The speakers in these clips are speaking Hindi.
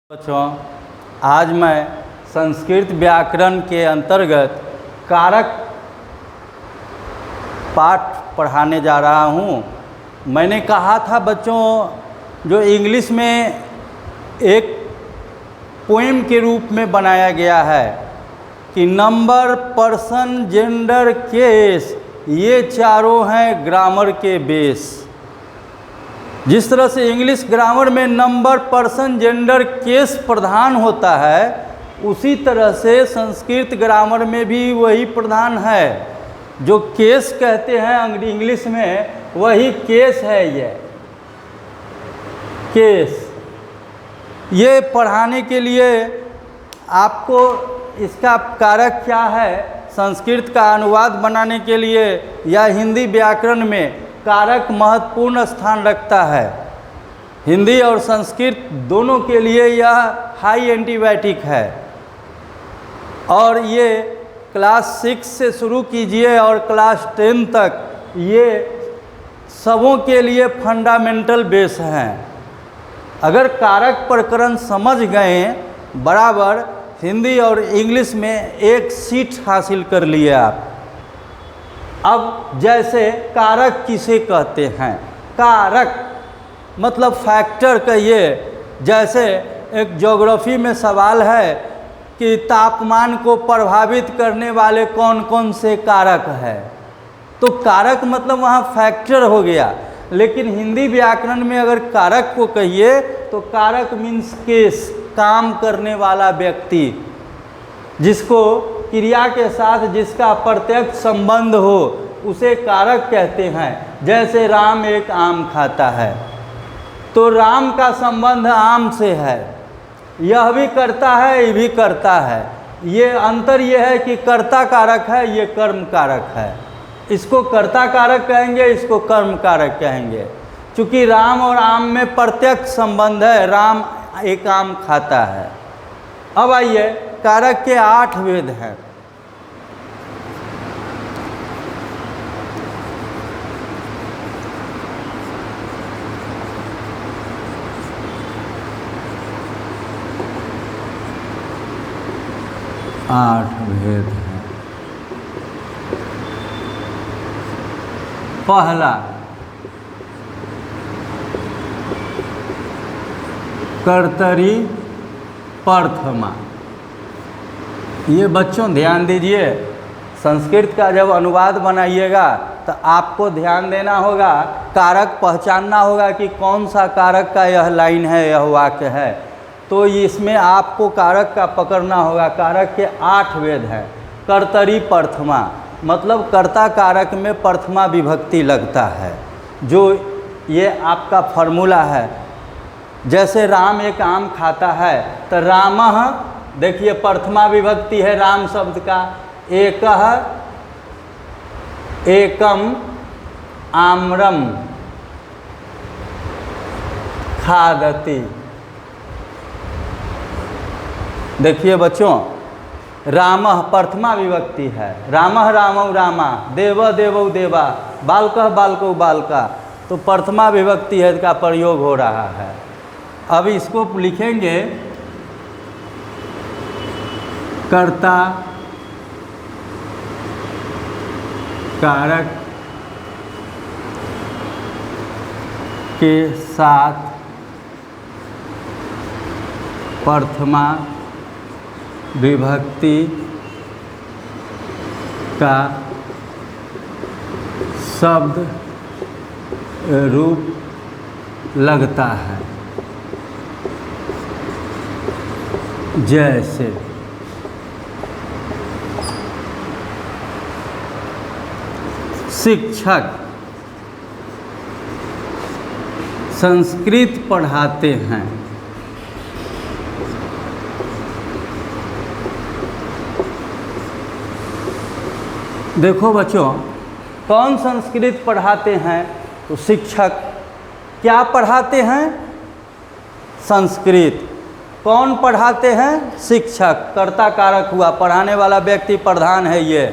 बच्चों, आज मैं संस्कृत व्याकरण के अंतर्गत कारक पाठ पढ़ाने जा रहा हूँ। मैंने कहा था बच्चों, जो इंग्लिश में एक पोएम के रूप में बनाया गया है कि नंबर, पर्सन, जेंडर, केस, ये चारों हैं ग्रामर के बेस। जिस तरह से इंग्लिश ग्रामर में नंबर, पर्सन, जेंडर, केस प्रधान होता है, उसी तरह से संस्कृत ग्रामर में भी वही प्रधान है। जो केस कहते हैं इंग्लिश में, वही केस है। ये केस, ये पढ़ाने के लिए आपको इसका कारक क्या है, संस्कृत का अनुवाद बनाने के लिए या हिंदी व्याकरण में कारक महत्वपूर्ण स्थान रखता है। हिंदी और संस्कृत दोनों के लिए यह हाई एंटीबायोटिक है। और ये क्लास 6 से शुरू कीजिए और क्लास 10 तक ये सबों के लिए फंडामेंटल बेस हैं। अगर कारक प्रकरण समझ गए बराबर, हिंदी और इंग्लिश में एक सीट हासिल कर लिए आप। अब जैसे कारक किसे कहते हैं, कारक मतलब फैक्टर कहिए। जैसे एक ज्योग्राफी में सवाल है कि तापमान को प्रभावित करने वाले कौन कौन से कारक है, तो कारक मतलब वहाँ फैक्टर हो गया। लेकिन हिंदी व्याकरण में अगर कारक को कहिए तो कारक मीन्स केस, काम करने वाला व्यक्ति, जिसको क्रिया के साथ जिसका प्रत्यक्ष संबंध हो, उसे कारक कहते हैं। जैसे राम एक आम खाता है, तो राम का संबंध आम से है। यह भी करता है, ये भी करता है। ये अंतर ये है कि कर्ता कारक है, ये कर्म कारक है। इसको कर्ता कारक कहेंगे, इसको कर्म कारक कहेंगे। चूँकि राम और आम में प्रत्यक्ष संबंध है, राम एक आम खाता है। अब आइए, कारक के 8 भेद हैं। आठ भेद हैं। पहला, कर्तरी प्रथमा। ये बच्चों ध्यान दीजिए, संस्कृत का जब अनुवाद बनाइएगा तो आपको ध्यान देना होगा, कारक पहचानना होगा कि कौन सा कारक का यह लाइन है, यह वाक्य है। तो इसमें आपको कारक का पकड़ना होगा। कारक के 8 भेद हैं। कर्तरी प्रथमा मतलब कर्ता कारक में प्रथमा विभक्ति लगता है, जो ये आपका फॉर्मूला है। जैसे राम एक आम खाता है, तो रामः, देखिए प्रथमा विभक्ति है राम शब्द का। एकः, एकम आम्रम खादति। देखिए बच्चों, रामः प्रथमा विभक्ति है। रामः रामौ रामा, देव देवौ देवा, बालकः बालकौ बालका, तो प्रथमा विभक्ति है का प्रयोग हो रहा है। अब इसको लिखेंगे कर्ता कारक के साथ प्रथमा विभक्ति का शब्द रूप लगता है। जैसे शिक्षक संस्कृत पढ़ाते हैं। देखो बच्चों, कौन संस्कृत पढ़ाते हैं, तो शिक्षक। क्या पढ़ाते हैं, संस्कृत। कौन पढ़ाते हैं, शिक्षक। कर्ता कारक हुआ, पढ़ाने वाला व्यक्ति प्रधान है। ये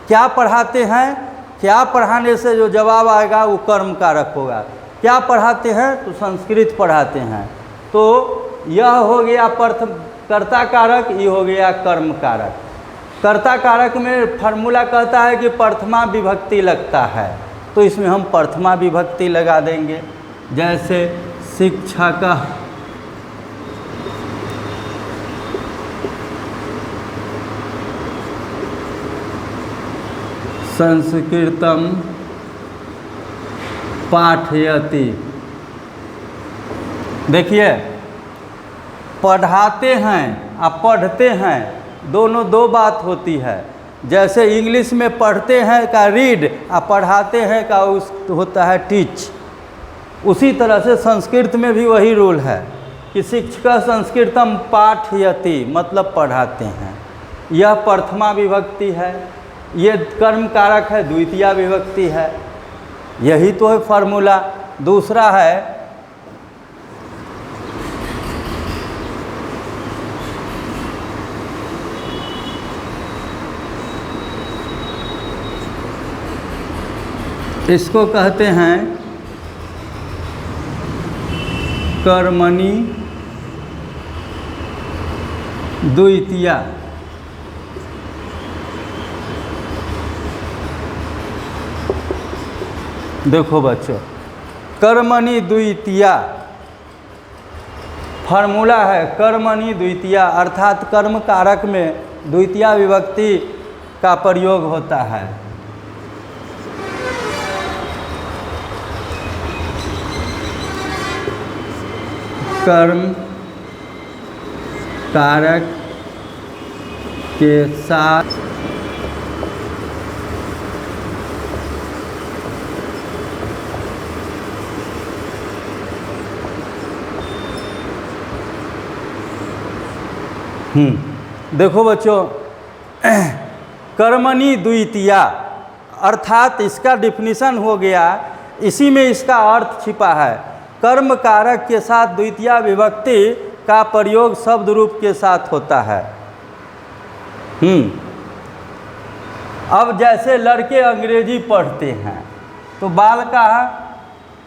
क्या पढ़ाते हैं, क्या पढ़ाने से जो जवाब आएगा वो कर्म कारक होगा। क्या पढ़ाते हैं, तो संस्कृत पढ़ाते हैं। तो यह हो गया कर्ता कारक, ये हो गया कर्म कारक। कर्ता कारक में फार्मूला कहता है कि प्रथमा विभक्ति लगता है, तो इसमें हम प्रथमा विभक्ति लगा देंगे। जैसे शिक्षक, संस्कृतम पाठयति। देखिए, पढ़ाते हैं और पढ़ते हैं दोनों दो बात होती है। जैसे इंग्लिश में पढ़ते हैं का रीड और पढ़ाते हैं का उस होता है टीच। उसी तरह से संस्कृत में भी वही रूल है कि शिक्षक संस्कृतम पाठयति, मतलब पढ़ाते हैं। यह प्रथमा विभक्ति है, ये कर्म कारक है, द्वितीया विभक्ति है। यही तो है फार्मूला। दूसरा है इसको कहते हैं कर्मणि द्वितीया। देखो बच्चों, कर्मणि द्वितीया फार्मूला है, कर्मणि द्वितीया, अर्थात कर्म कारक में द्वितीया विभक्ति का प्रयोग होता है। कर्म कारक के साथ देखो बच्चों, कर्मणि द्वितीया अर्थात इसका डिफिनीशन हो गया, इसी में इसका अर्थ छिपा है। कर्म कारक के साथ द्वितीया विभक्ति का प्रयोग शब्द रूप के साथ होता है। अब जैसे लड़के अंग्रेजी पढ़ते हैं तो बालका,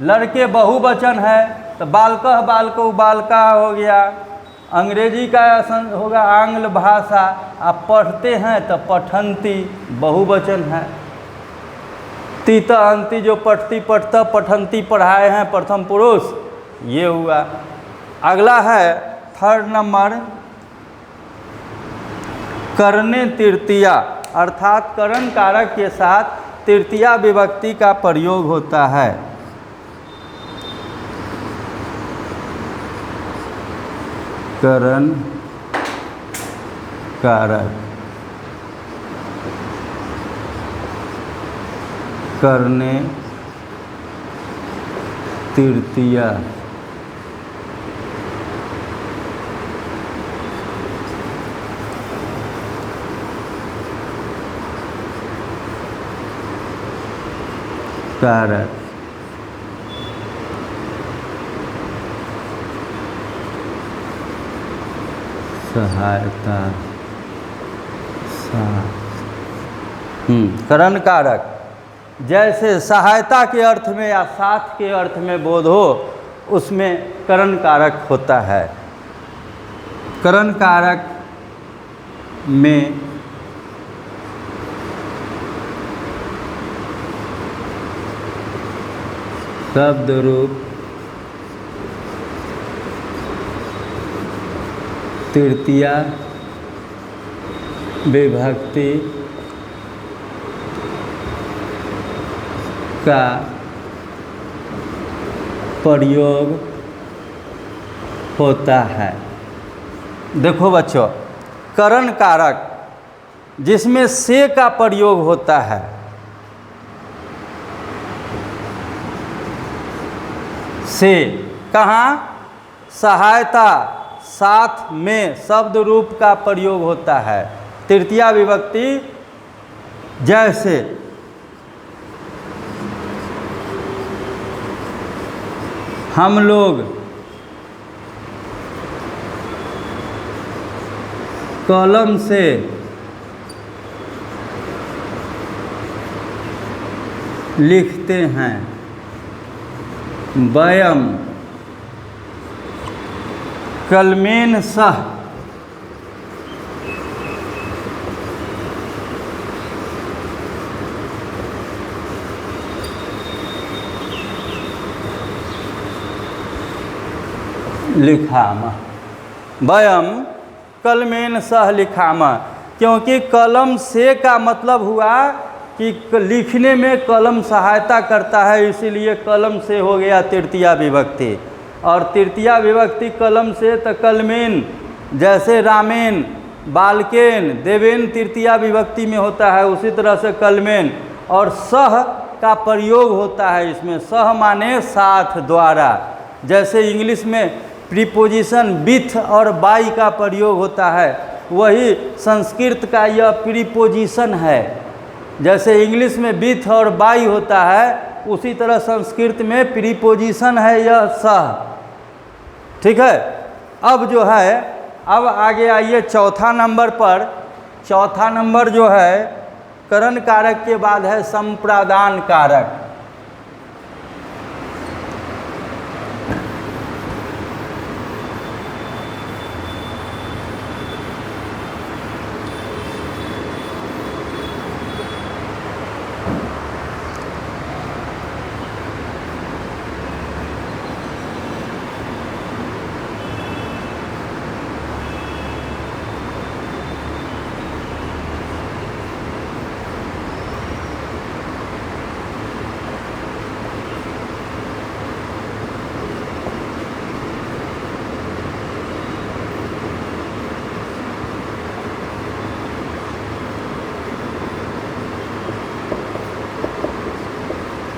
लड़के बहुवचन है तो बालकः बालकौ बालका हो गया। अंग्रेजी का होगा आंग्ल भाषा। आप पढ़ते हैं तो पठन्ति बहुवचन है। तीत अंति जो पठती पठता पठन्ति पढ़ाए हैं प्रथम पुरुष, ये हुआ। अगला है थर्ड नंबर, करने तृतीया अर्थात करण कारक के साथ तृतीया विभक्ति का प्रयोग होता है। करण कारक, करने तृतीया, कारक, सहायता, करण कारक जैसे सहायता के अर्थ में या साथ के अर्थ में बोध हो, उसमें करण कारक होता है। करण कारक में शब्द रूप तृतीया विभक्ति का प्रयोग होता है। देखो बच्चों, करण कारक जिसमें से का प्रयोग होता है, से कहाँ? सहायता, साथ में शब्द रूप का प्रयोग होता है। तृतीया विभक्ति जैसे हम लोग कलम से लिखते हैं। वयम कलमेन सह लिखामः, वयम कलमेन सह लिखामः, क्योंकि कलम से का मतलब हुआ कि लिखने में कलम सहायता करता है, इसीलिए कलम से हो गया तृतीया विभक्ति। और तृतीया विभक्ति कलम से तो कलमेन, जैसे रामेन, बालकेन, देवेन तृतीया विभक्ति में होता है, उसी तरह से कलमेन। और सह का प्रयोग होता है इसमें, सह माने साथ, द्वारा। जैसे इंग्लिश में प्रीपोजिशन विथ और बाय का प्रयोग होता है, वही संस्कृत का यह प्रीपोजिशन है। जैसे इंग्लिश में विथ और बाय होता है, उसी तरह संस्कृत में प्रीपोजिशन है यह सह। ठीक है। अब जो है, अब आगे आइए चौथा नंबर पर। चौथा नंबर जो है करण कारक के बाद है संप्रादान कारक।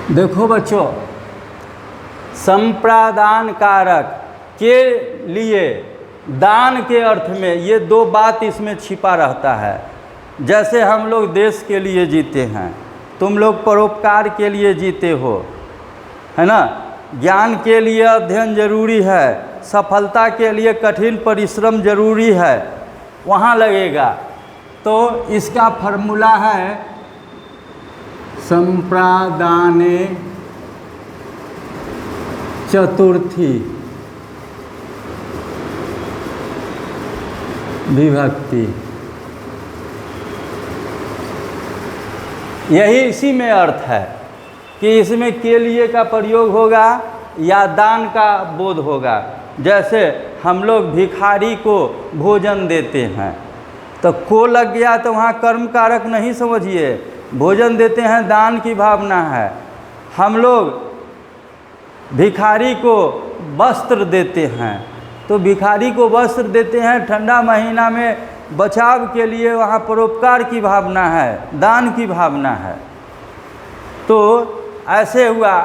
देखो बच्चों, संप्रादान कारक के लिए दान के अर्थ में ये दो बात इसमें छिपा रहता है। जैसे हम लोग देश के लिए जीते हैं, तुम लोग परोपकार के लिए जीते हो, है ना। ज्ञान के लिए अध्ययन जरूरी है, सफलता के लिए कठिन परिश्रम जरूरी है, वहाँ लगेगा। तो इसका फॉर्मूला है संप्रादाने चतुर्थी विभक्ति। यही इसी में अर्थ है कि इसमें के लिए का प्रयोग होगा या दान का बोध होगा। जैसे हम लोग भिखारी को भोजन देते हैं, तो को लग गया तो वहाँ कर्म कारक नहीं समझिए, भोजन देते हैं दान की भावना है। हम लोग भिखारी को वस्त्र देते हैं, तो भिखारी को वस्त्र देते हैं ठंडा महीना में बचाव के लिए, वहाँ परोपकार की भावना है, दान की भावना है। तो ऐसे हुआ।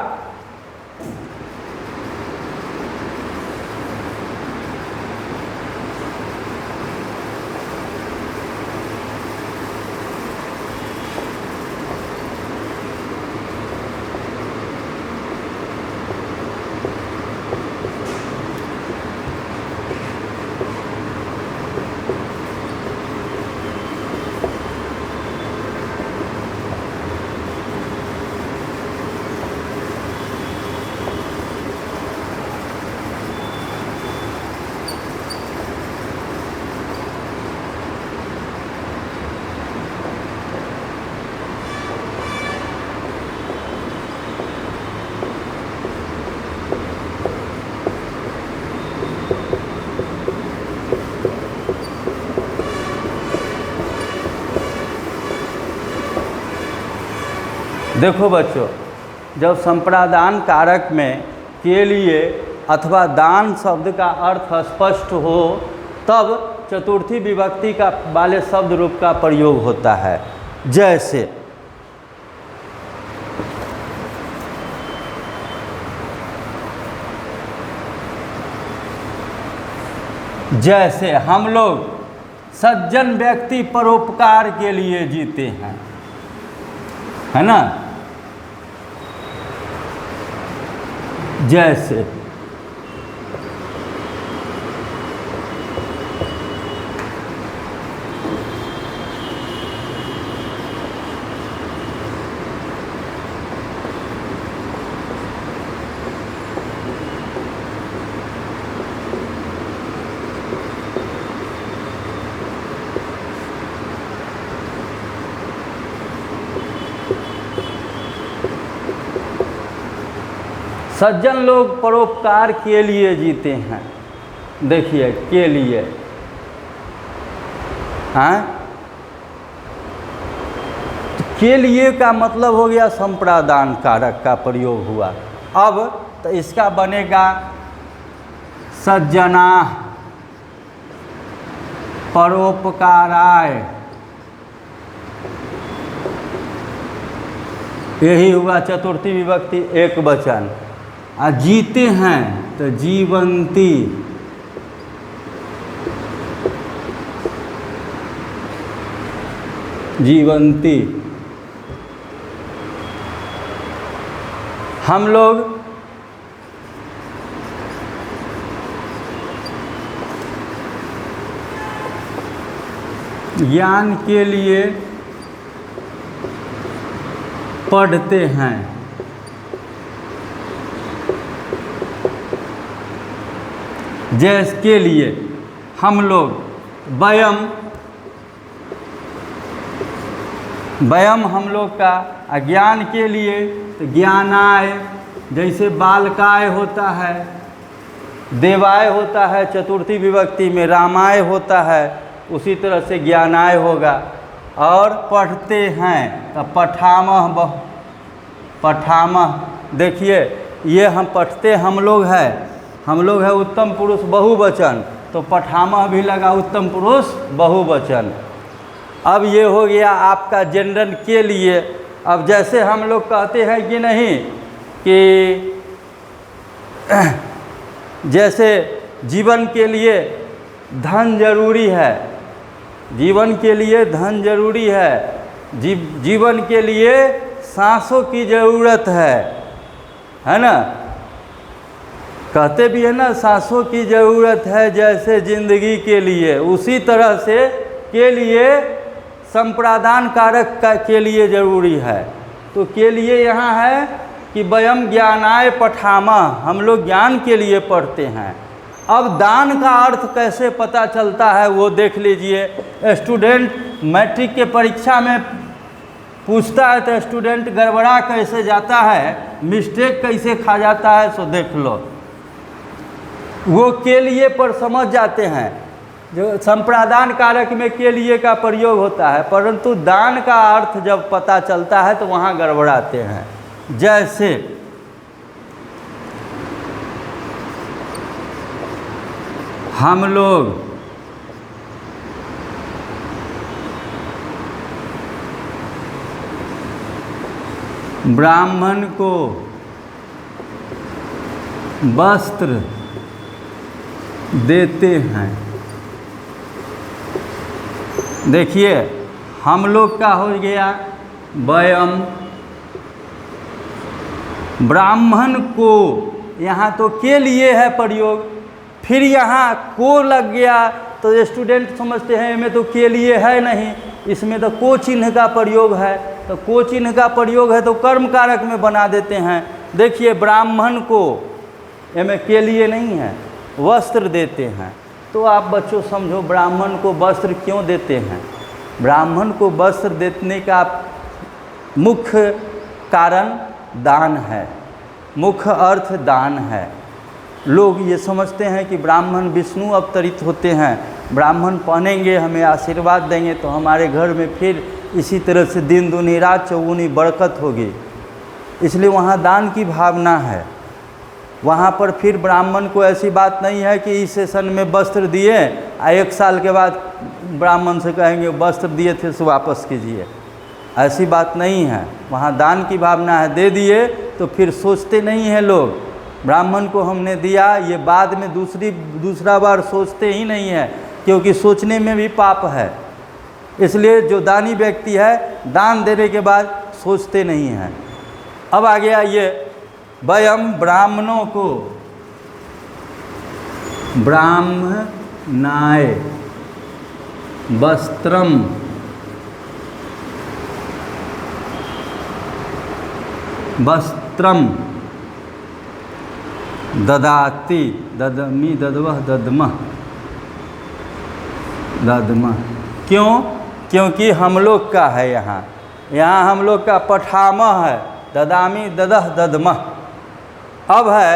देखो बच्चों, जब संप्रादान कारक में के लिए अथवा दान शब्द का अर्थ स्पष्ट हो, तब चतुर्थी विभक्ति का वाले शब्द रूप का प्रयोग होता है। जैसे जैसे हम लोग सज्जन व्यक्ति परोपकार के लिए जीते हैं, है ना। जैसे सज्जन लोग परोपकार के लिए जीते हैं। देखिए, के लिए, हाँ, के लिए का मतलब हो गया संप्रदान कारक का प्रयोग हुआ। अब तो इसका बनेगा सज्जना परोपकाराय, यही हुआ चतुर्थी विभक्ति एक वचन। आ जीते हैं तो जीवंती, जीवंती। हम लोग ज्ञान के लिए पढ़ते हैं। जैसे के लिए हम लोग वयम हम लोग का, अज्ञान के लिए तो ज्ञानाय, जैसे बालकाय होता है, देवाय होता है, चतुर्थी विभक्ति में रामाय होता है, उसी तरह से ज्ञानाय होगा। और पढ़ते हैं तो पठामह, पठामह। देखिए, ये हम पढ़ते हम लोग है उत्तम पुरुष बहुवचन, तो पठामह भी लगा उत्तम पुरुष बहुवचन। अब ये हो गया आपका जनरल के लिए। अब जैसे हम लोग कहते हैं कि नहीं कि जैसे जीवन के लिए धन जरूरी है, जीवन के लिए धन जरूरी है, जीवन के लिए सांसों की ज़रूरत है ना, कहते भी है ना, सांसों की ज़रूरत है जैसे जिंदगी के लिए, उसी तरह से के लिए संप्रदान कारक का के लिए ज़रूरी है। तो के लिए यहाँ है कि वयम ज्ञानाय पठामः, हम लोग ज्ञान के लिए पढ़ते हैं। अब दान का अर्थ कैसे पता चलता है वो देख लीजिए। स्टूडेंट मैट्रिक के परीक्षा में पूछता है तो स्टूडेंट गड़बड़ा कैसे जाता है, मिस्टेक कैसे खा जाता है, सो देख लो। वो के लिए पर समझ जाते हैं, जो संप्रदान कारक में के लिए का प्रयोग होता है, परंतु दान का अर्थ जब पता चलता है तो वहाँ गड़बड़ाते हैं। जैसे हम लोग ब्राह्मण को वस्त्र देते हैं। देखिए, हम लोग का हो गया वयम, ब्राह्मण को, यहाँ तो के लिए है प्रयोग, फिर यहाँ को लग गया तो स्टूडेंट समझते हैं इसमें तो के लिए है नहीं, इसमें तो को चिन्ह का प्रयोग है। तो को चिन्ह का प्रयोग है तो कर्म कारक में बना देते हैं। देखिए, ब्राह्मण को, इसमें के लिए नहीं है, वस्त्र देते हैं। तो आप बच्चों समझो ब्राह्मण को वस्त्र क्यों देते हैं। ब्राह्मण को वस्त्र देने का मुख्य कारण दान है, मुख्य अर्थ दान है। लोग ये समझते हैं कि ब्राह्मण विष्णु अवतरित होते हैं, ब्राह्मण पहनेंगे हमें आशीर्वाद देंगे तो हमारे घर में फिर इसी तरह से दिन दूनी रात चौगुनी बरकत होगी, इसलिए वहाँ दान की भावना है। वहाँ पर फिर ब्राह्मण को ऐसी बात नहीं है कि इस सेशन में वस्त्र दिए, 1 साल के बाद ब्राह्मण से कहेंगे वस्त्र दिए थे सो वापस कीजिए, ऐसी बात नहीं है। वहाँ दान की भावना है, दे दिए तो फिर सोचते नहीं हैं लोग ब्राह्मण को हमने दिया, ये बाद में दूसरा बार सोचते ही नहीं है, क्योंकि सोचने में भी पाप है। इसलिए जो दानी व्यक्ति है दान देने के बाद सोचते नहीं हैं। अब आ गया ये वयम ब्राह्मणों को ब्राह्मणाय वस्त्रम वस्त्रम ददाति, ददमी ददवह ददमह ददमह। क्यों? क्योंकि हम लोग का है, यहाँ हम लोग का पठामह है, ददामी ददह ददमह। अब है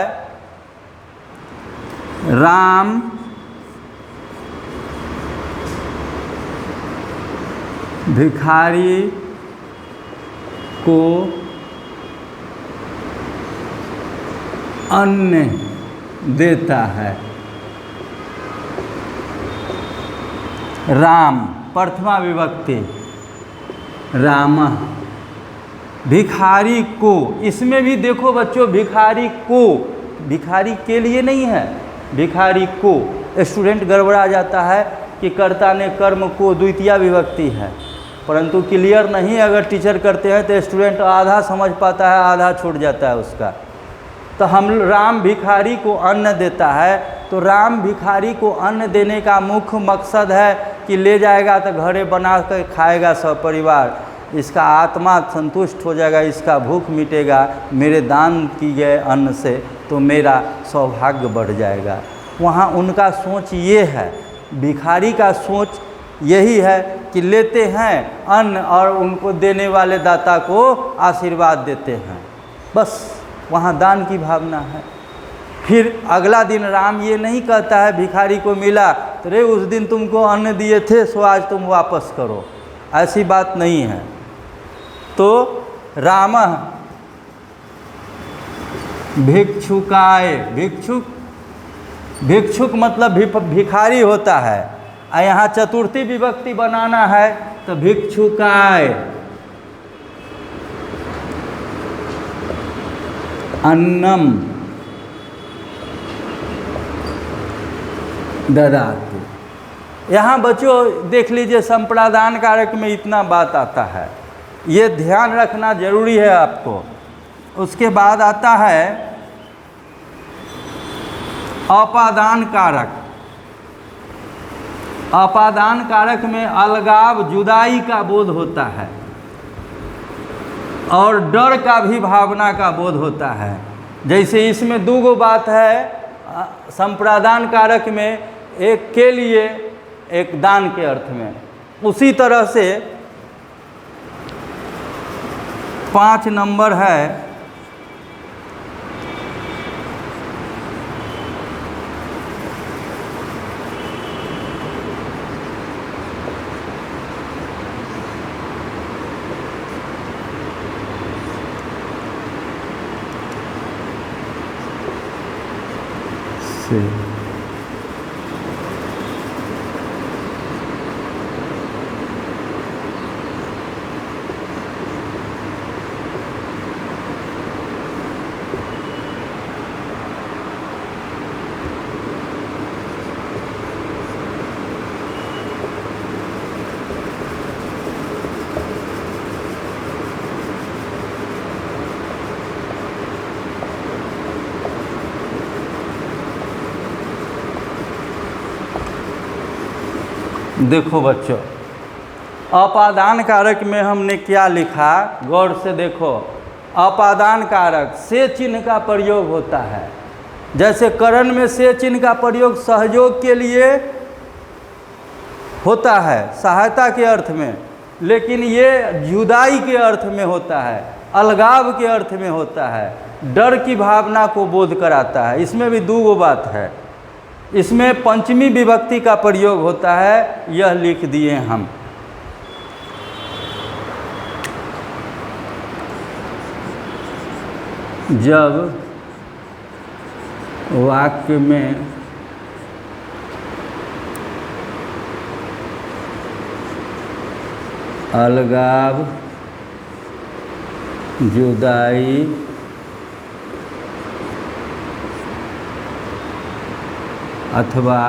राम भिखारी को अन्न देता है। राम प्रथमा विभक्ति रामः, भिखारी को, इसमें भी देखो बच्चों भिखारी को, भिखारी के लिए नहीं है, भिखारी को। स्टूडेंट गड़बड़ा जाता है कि कर्ता ने कर्म को द्वितीया विभक्ति है, परंतु क्लियर नहीं अगर टीचर करते हैं तो स्टूडेंट आधा समझ पाता है, आधा छूट जाता है उसका। तो हम राम भिखारी को अन्न देता है, तो राम भिखारी को अन्न देने का मुख्य मकसद है कि ले जाएगा तो घरे बना कर खाएगा सब परिवार, इसका आत्मा संतुष्ट हो जाएगा, इसका भूख मिटेगा, मेरे दान की गए अन्न से तो मेरा सौभाग्य बढ़ जाएगा। वहाँ उनका सोच ये है, भिखारी का सोच यही है कि लेते हैं अन्न और उनको देने वाले दाता को आशीर्वाद देते हैं, बस वहाँ दान की भावना है। फिर अगला दिन राम ये नहीं कहता है भिखारी को मिला तो रे उस दिन तुमको अन्न दिए थे सो आज तुम वापस करो, ऐसी बात नहीं है। तो रामः भिक्षुकाय, भिक्षुक मतलब भिखारी होता है, और यहाँ चतुर्थी विभक्ति बनाना है तो भिक्षुकाय अन्नम ददातु। यहाँ बच्चों देख लीजिए संप्रदान कारक में इतना बात आता है, ये ध्यान रखना जरूरी है आपको। उसके बाद आता है अपादान कारक। अपादान कारक में अलगाव जुदाई का बोध होता है और डर का भी भावना का बोध होता है। जैसे इसमें दो बात है, संप्रदान कारक में एक के लिए एक दान के अर्थ में, उसी तरह से 5 नंबर है देखो बच्चों, अपादान कारक में हमने क्या लिखा, गौर से देखो। अपादान कारक से चिन्ह का प्रयोग होता है। जैसे करण में से चिन्ह का प्रयोग सहयोग के लिए होता है, सहायता के अर्थ में, लेकिन ये जुदाई के अर्थ में होता है, अलगाव के अर्थ में होता है, डर की भावना को बोध कराता है। इसमें भी दो बात है, इसमें पंचमी विभक्ति का प्रयोग होता है, यह लिख दिए हम। जब वाक्य में अलगाव जुदाई अथवा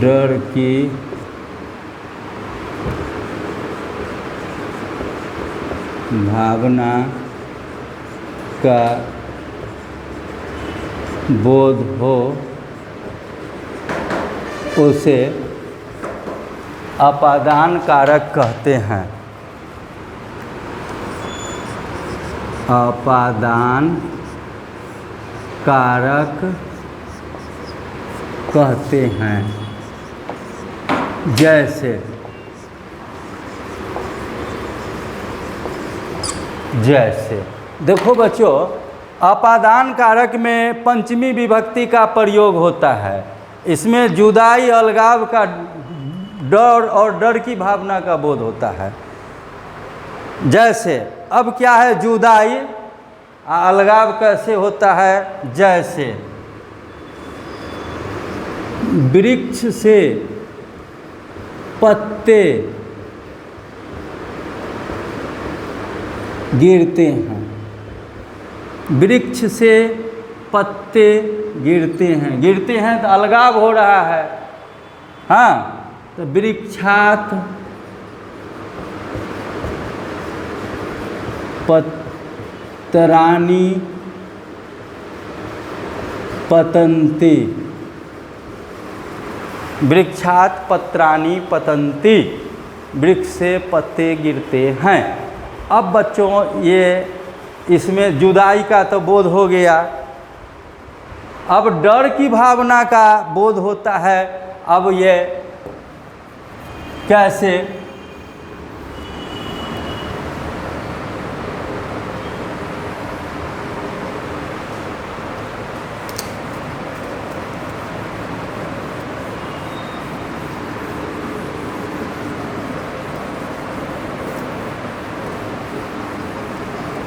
डर की भावना का बोध हो उसे अपादान कारक कहते हैं। अपादान कारक कहते हैं। जैसे जैसे। देखो बच्चों, अपादान कारक में पंचमी विभक्ति का प्रयोग होता है। इसमें जुदाई अलगाव का डर और डर की भावना का बोध होता है। जैसे, अब क्या है जुदाई, अलगाव कैसे होता है? जैसे वृक्ष से पत्ते गिरते हैं, वृक्ष से पत्ते गिरते हैं, गिरते हैं तो अलगाव हो रहा है। हाँ, तो वृक्षात पत्राणि पतन्ति, वृक्षात पत्राणि पतन्ति, वृक्ष से पत्ते गिरते हैं। अब बच्चों ये इसमें जुदाई का तो बोध हो गया, अब डर की भावना का बोध होता है। अब ये कैसे?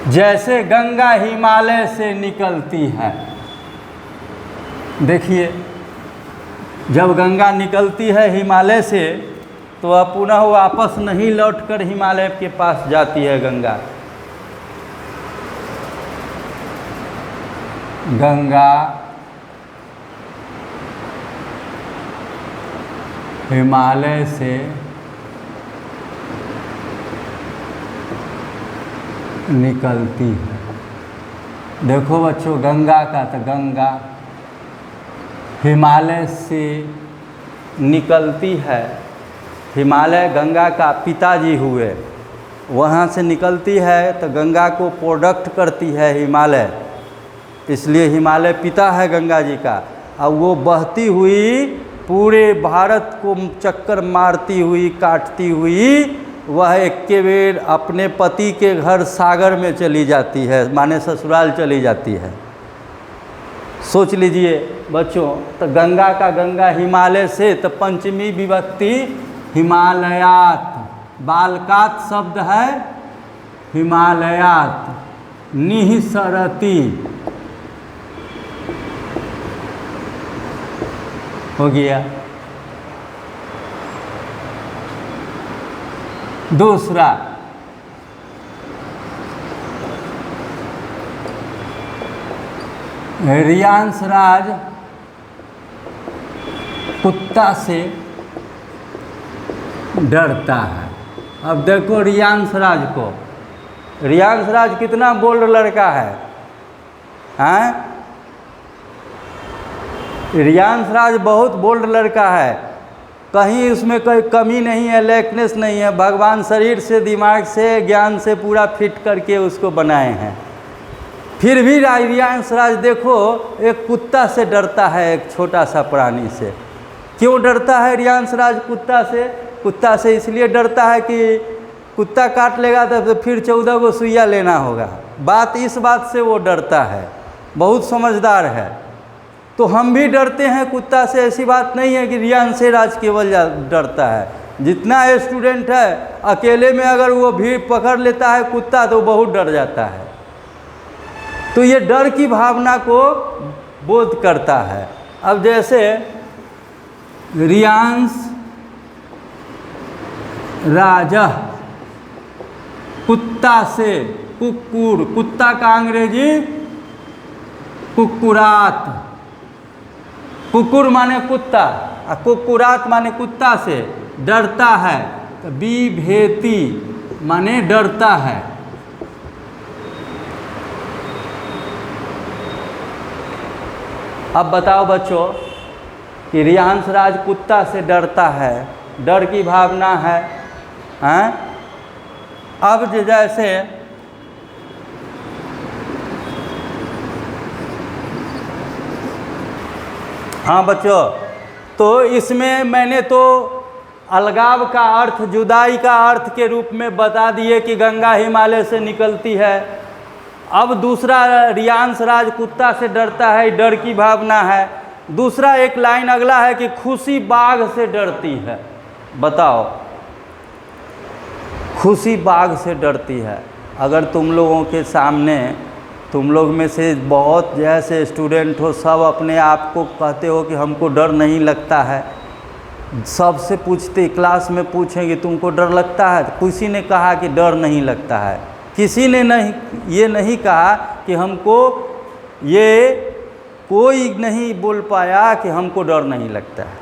जैसे गंगा हिमालय से निकलती है। देखिए, जब गंगा निकलती है हिमालय से तो वह पुनः वापस नहीं लौटकर हिमालय के पास जाती है गंगा। गंगा हिमालय से निकलती है। देखो बच्चों, गंगा का तो गंगा हिमालय से निकलती है। हिमालय गंगा का पिताजी हुए, वहाँ से निकलती है तो गंगा को प्रोडक्ट करती है हिमालय, इसलिए हिमालय पिता है गंगा जी का। और वो बहती हुई पूरे भारत को चक्कर मारती हुई, काटती हुई, वह एक के बेर अपने पति के घर सागर में चली जाती है, माने ससुराल चली जाती है। सोच लीजिए बच्चों, तो गंगा का गंगा हिमालय से, तो पंचमी विभक्ति हिमालयात, बालकात शब्द है हिमालयात, निःसरति हो गया। दूसरा, रियांश राज कुत्ता से डरता है। अब देखो रियांश राज को, रियांश राज कितना बोल्ड लड़का है, हैं? रियांश राज बहुत बोल्ड लड़का है, कहीं उसमें कोई कमी नहीं है, लेकनेस नहीं है। भगवान शरीर से, दिमाग से, ज्ञान से पूरा फिट करके उसको बनाए हैं। फिर भी रियांश राज देखो एक कुत्ता से डरता है, एक छोटा सा प्राणी से। क्यों डरता है रियांश राज कुत्ता से? कुत्ता से इसलिए डरता है कि कुत्ता काट लेगा तो फिर 14 को सुइया लेना होगा। बात इस बात से वो डरता है, बहुत समझदार है। तो हम भी डरते हैं कुत्ता से, ऐसी बात नहीं है कि रियांश राज केवल डरता है। जितना स्टूडेंट है, अकेले में अगर वो भीड़ पकड़ लेता है कुत्ता तो बहुत डर जाता है। तो ये डर की भावना को बोध करता है। अब जैसे रियांश राजा कुत्ता से, कुक्कुर, कुत्ता का अंग्रेजी कुक्कुरात, कुकुर माने कुत्ता और कुक्कुरात माने कुत्ता से डरता है। तो बिभेति माने डरता है। अब बताओ बच्चों कि रियांश राज कुत्ता से डरता है, डर की भावना है, हैं? अब जैसे हाँ बच्चों, तो इसमें मैंने तो अलगाव का अर्थ, जुदाई का अर्थ के रूप में बता दिए कि गंगा हिमालय से निकलती है। अब दूसरा, रियांश राज कुत्ता से डरता है, डर की भावना है। दूसरा एक लाइन अगला है कि खुशी बाघ से डरती है। बताओ, खुशी बाघ से डरती है। अगर तुम लोगों के सामने, तुम लोग में से बहुत जैसे स्टूडेंट हो, सब अपने आप को कहते हो कि हमको डर नहीं लगता है, सबसे पूछते, क्लास में पूछेंगे तुमको डर लगता है, तो किसी ने कहा कि डर नहीं लगता है। किसी ने नहीं, ये नहीं कहा कि हमको, ये कोई नहीं बोल पाया कि हमको डर नहीं लगता है।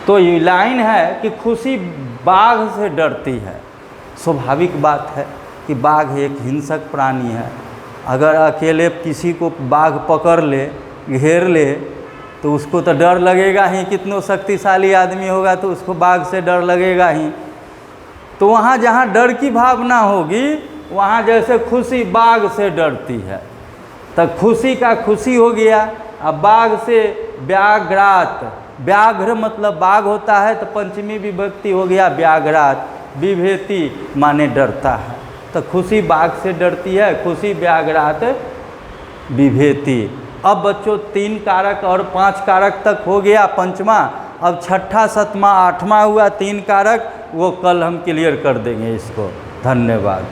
तो ये लाइन है कि खुशी बाघ से डरती है। स्वाभाविक बात है कि बाघ एक हिंसक प्राणी है। अगर अकेले किसी को बाघ पकड़ ले, घेर ले, तो उसको तो डर लगेगा ही। कितनो शक्तिशाली आदमी होगा तो उसको बाघ से डर लगेगा ही। तो वहाँ जहाँ डर की भावना होगी, वहाँ जैसे खुशी बाघ से डरती है, तो खुशी का खुशी हो गया। अब बाघ से व्याघ्रात, व्याघ्र मतलब बाघ होता है, तो पंचमी विभक्ति हो गया व्याघ्रात। बिभेति माने डरता है, तो खुशी बाघ से डरती है, खुशी व्याघ्रात बिभेति। अब बच्चों 3 कारक और 5 कारक तक हो गया पंचमा। अब छठा, सतमा, आठवां हुआ 3 कारक, वो कल हम क्लियर कर देंगे इसको। धन्यवाद।